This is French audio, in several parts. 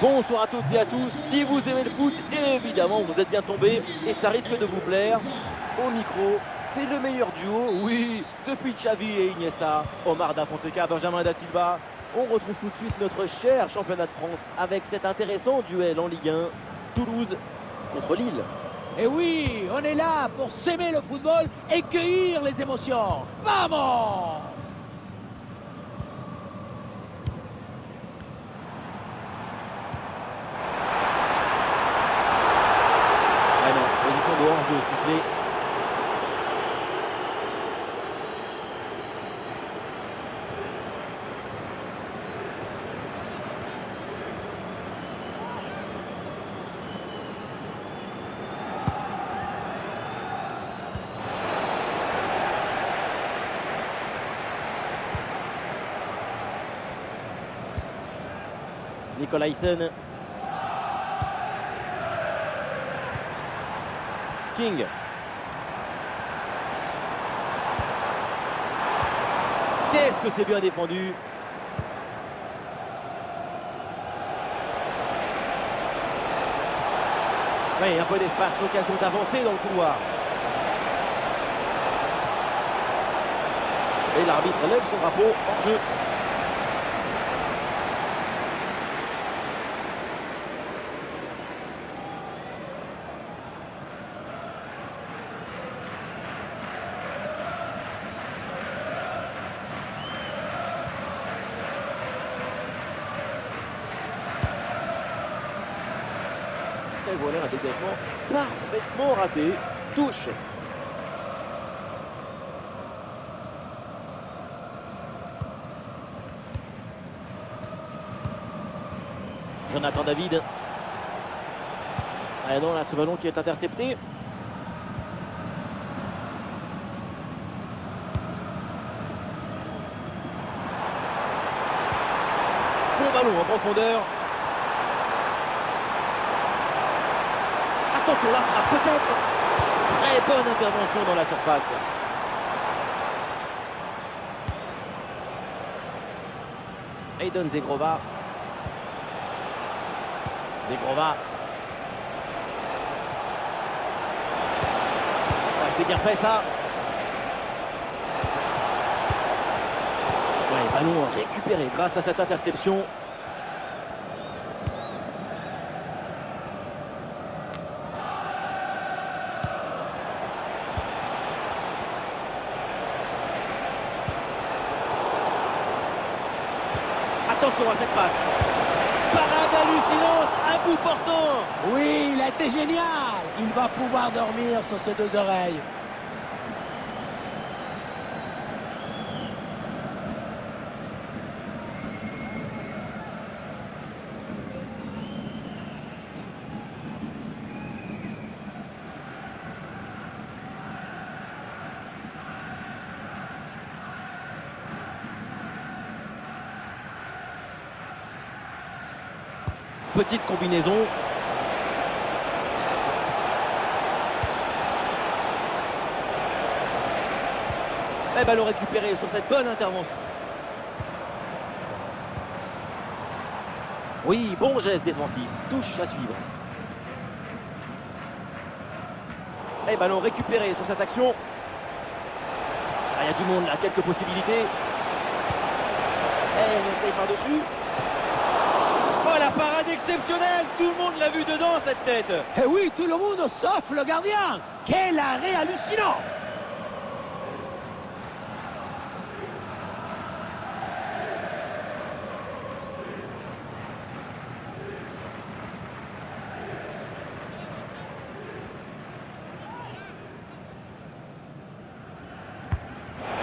Bonsoir à toutes et à tous, si vous aimez le foot, évidemment vous êtes bien tombés et ça risque de vous plaire. Au micro, c'est le meilleur duo, oui, depuis Xavi et Iniesta, Omar Da Fonseca, Benjamin Da Silva. On retrouve tout de suite notre cher championnat de France avec cet intéressant duel en Ligue 1, Toulouse contre Lille. Et oui, on est là pour s'aimer le football et cueillir les émotions. Vamos! Ah non, position de hors-jeu sifflée. Nicolaisen. King. Qu'est-ce que c'est bien défendu. Oui, un peu d'espace, l'occasion d'avancer dans le couloir. Et l'arbitre lève son drapeau hors jeu. Et voilà un dégagement parfaitement raté. Touche. Jonathan David. Ah non, là, ce ballon qui est intercepté. Bon ballon en profondeur. Attention, la frappe peut-être. Très bonne intervention dans la surface. Aiden Zegrova. Zegrova. Ouais, c'est bien fait ça. Ouais, ballon récupéré grâce à cette interception. Attention à cette passe. Parade hallucinante, un bout portant. Oui, il a été génial. Il va pouvoir dormir sur ses deux oreilles. Petite combinaison. Et ballon récupéré sur cette bonne intervention. Oui, bon geste défensif. Touche à suivre. Et ballon récupéré sur cette action. Ah, il y a du monde là, quelques possibilités. Et on essaye par-dessus. Oh, la parade exceptionnelle! Tout le monde l'a vu dedans, cette tête! Et oui, tout le monde sauf le gardien. Quel arrêt hallucinant!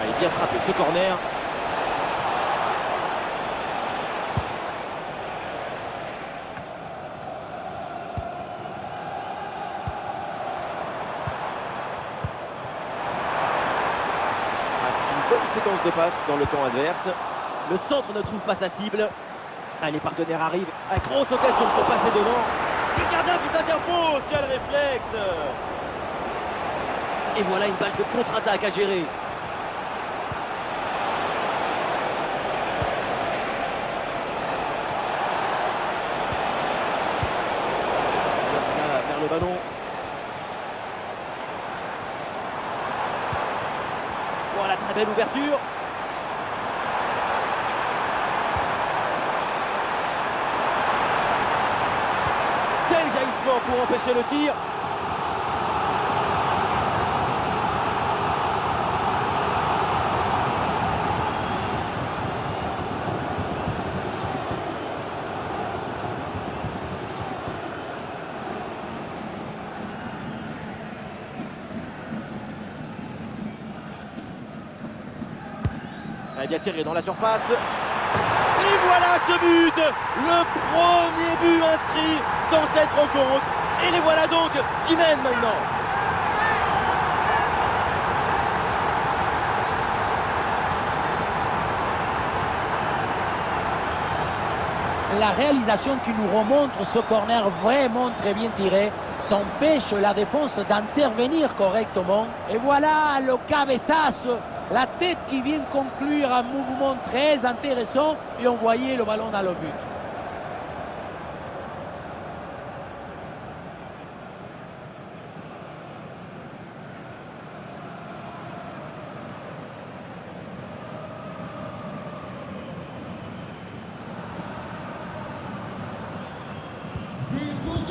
Allez, bien frappé ce corner. Bonne séquence de passe dans le camp adverse. Le centre ne trouve pas sa cible. Ah, les partenaires arrivent. À grosse occasion pour passer devant. Le gardien qui s'interpose. Quel réflexe! Et voilà une balle de contre-attaque à gérer. le ballon. Voilà, très belle ouverture. Quel jaillissement pour empêcher le tir. Elle est bien tirée dans la surface. Et voilà ce but, le premier but inscrit dans cette rencontre. Et les voilà donc qui mènent maintenant. La réalisation qui nous remontre ce corner vraiment très bien tiré, ça empêche la défense d'intervenir correctement. Et voilà le cabeçazo, la tête qui vient conclure un mouvement très intéressant et envoyer le ballon dans le but.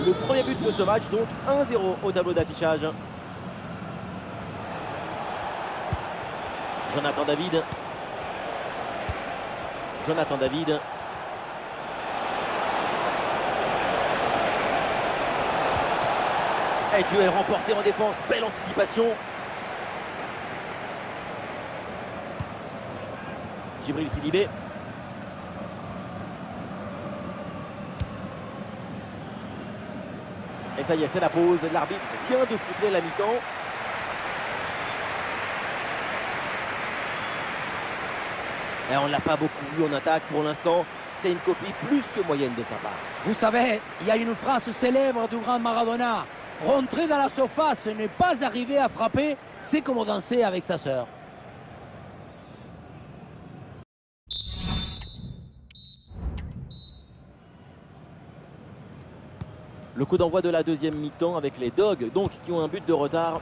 Le premier but de ce match, donc 1-0 au tableau d'affichage. Jonathan David. Jonathan David. Et duel remporté en défense. Belle anticipation. Djibril Sidibé. Et ça y est, c'est la pause. L'arbitre vient de siffler la mi-temps. Et on ne l'a pas beaucoup vu en attaque pour l'instant. C'est une copie plus que moyenne de sa part. Vous savez, il y a une phrase célèbre du grand Maradona. Rentrer dans la surface et ne pas arriver à frapper, c'est comme danser avec sa sœur. Le coup d'envoi de la deuxième mi-temps avec les Dogs, donc qui ont un but de retard.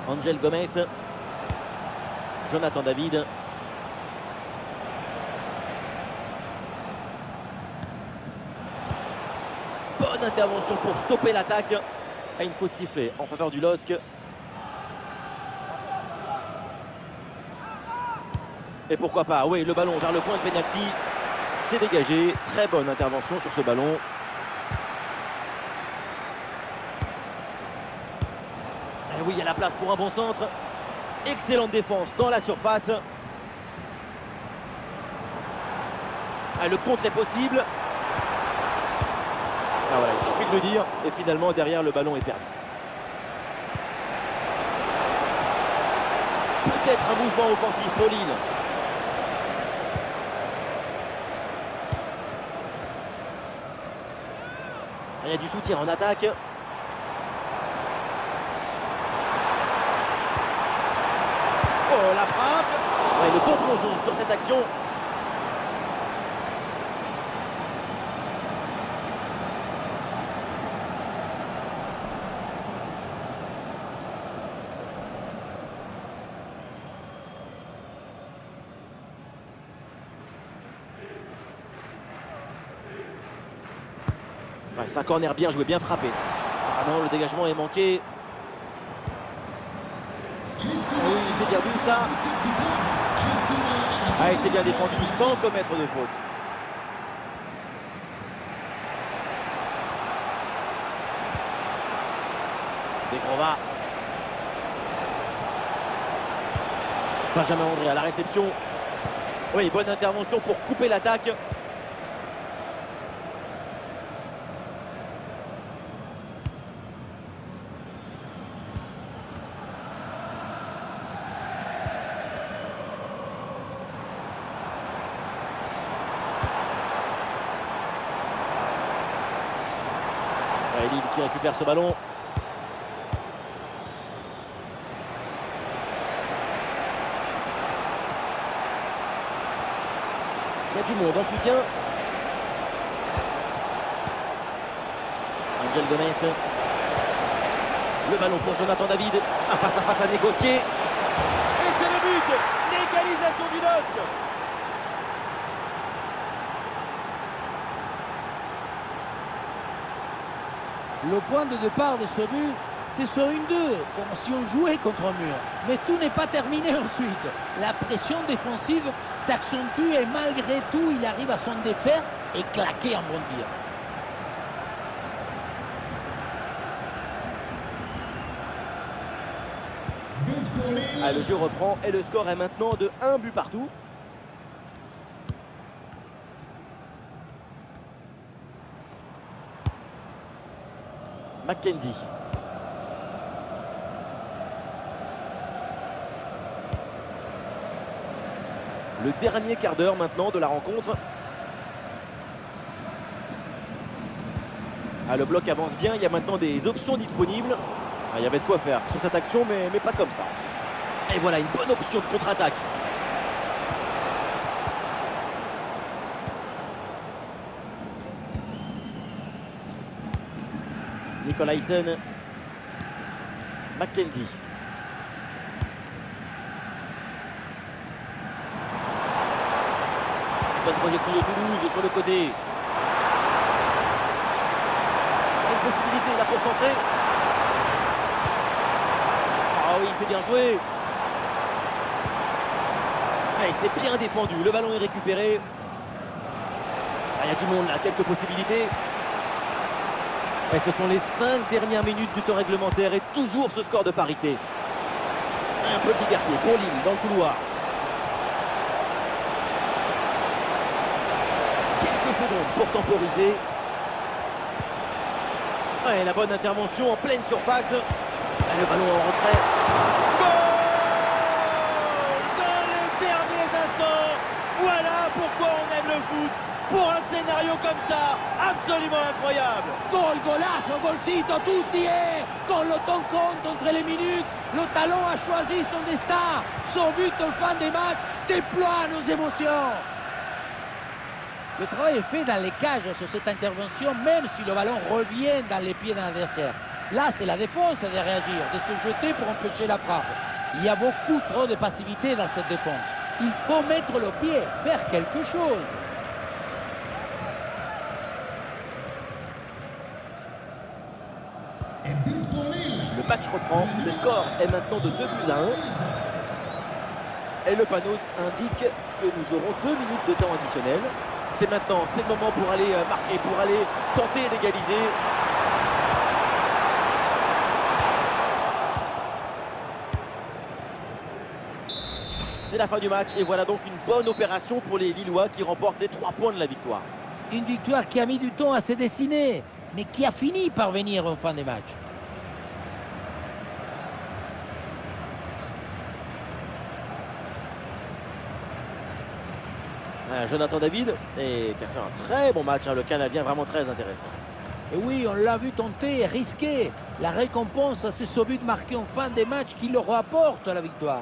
Angel Gomez. Jonathan David. Bonne intervention pour stopper l'attaque. Et une faute sifflée en faveur du LOSC. Et pourquoi pas, oui, le ballon vers le point de pénalty. C'est dégagé. Très bonne intervention sur ce ballon. Et oui, il y a la place pour un bon centre. Excellente défense dans la surface. Ah, le contre est possible. Ah, voilà, il suffit de le dire. Et finalement, derrière, le ballon est perdu. Peut-être un mouvement offensif pour Lille. Il y a du soutien en attaque. Oh, la frappe. Ouais, le bon plongeon sur cette action. Ouais, c'est un corner bien joué, bien frappé. Ah non, le dégagement est manqué. Oui, c'est bien vu ça. Ah, il s'est bien défendu sans commettre de faute. C'est Grova. Benjamin André à la réception. Oui, bonne intervention pour couper l'attaque. Lille qui récupère ce ballon. Il y a du monde en soutien. Angel Gomez. Le ballon pour Jonathan David. Un face à face à négocier. Et c'est le but. L'égalisation du LOSC. Le point de départ de ce but, c'est sur une 2, comme si on jouait contre un mur. Mais tout n'est pas terminé ensuite. La pression défensive s'accentue et malgré tout, il arrive à s'en défaire et claquer un bon tir. Ah, le jeu reprend et le score est maintenant de 1 but partout. Mackenzie. Le dernier quart d'heure maintenant de la rencontre. Ah, le bloc avance bien, il y a maintenant des options disponibles. Ah, il y avait de quoi faire sur cette action, mais pas comme ça. Et voilà, une bonne option de contre-attaque. Nicolaisen. Mackenzie. Bonne projection de Toulouse sur le côté. Une possibilité là pour centrer. Ah oui, c'est bien joué. Et c'est bien défendu. Le ballon est récupéré. Ah, il y a du monde là, quelques possibilités. Et ce sont les 5 dernières minutes du temps réglementaire et toujours ce score de parité. Un peu de liberté pour Lille dans le couloir. Quelques secondes pour temporiser. Et la bonne intervention en pleine surface. Et le ballon en retrait. Goal dans les derniers instants. Voilà pourquoi on aime le foot. Pour un scénario comme ça, absolument incroyable. Gol, golazo, golcito, tutti et quand le temps compte entre les minutes, le talon a choisi son destin. Son but en fin de match déploie nos émotions. Le travail est fait dans les cages sur cette intervention, même si le ballon revient dans les pieds d'un adversaire. Là, c'est la défense de réagir, de se jeter pour empêcher la frappe. Il y a beaucoup trop de passivité dans cette défense. Il faut mettre le pied, faire quelque chose. Le match reprend, le score est maintenant de 2-1. Et le panneau indique que nous aurons 2 minutes de temps additionnel. C'est maintenant, c'est le moment pour aller marquer, pour aller tenter d'égaliser. C'est la fin du match et voilà donc une bonne opération pour les Lillois qui remportent les 3 points de la victoire. Une victoire qui a mis du temps à se dessiner, mais qui a fini par venir en fin de match. Jonathan David et qui a fait un très bon match, hein, le Canadien vraiment très intéressant. Et oui, on l'a vu tenter et risquer. La récompense, c'est ce but marqué en fin de match qui leur apporte la victoire.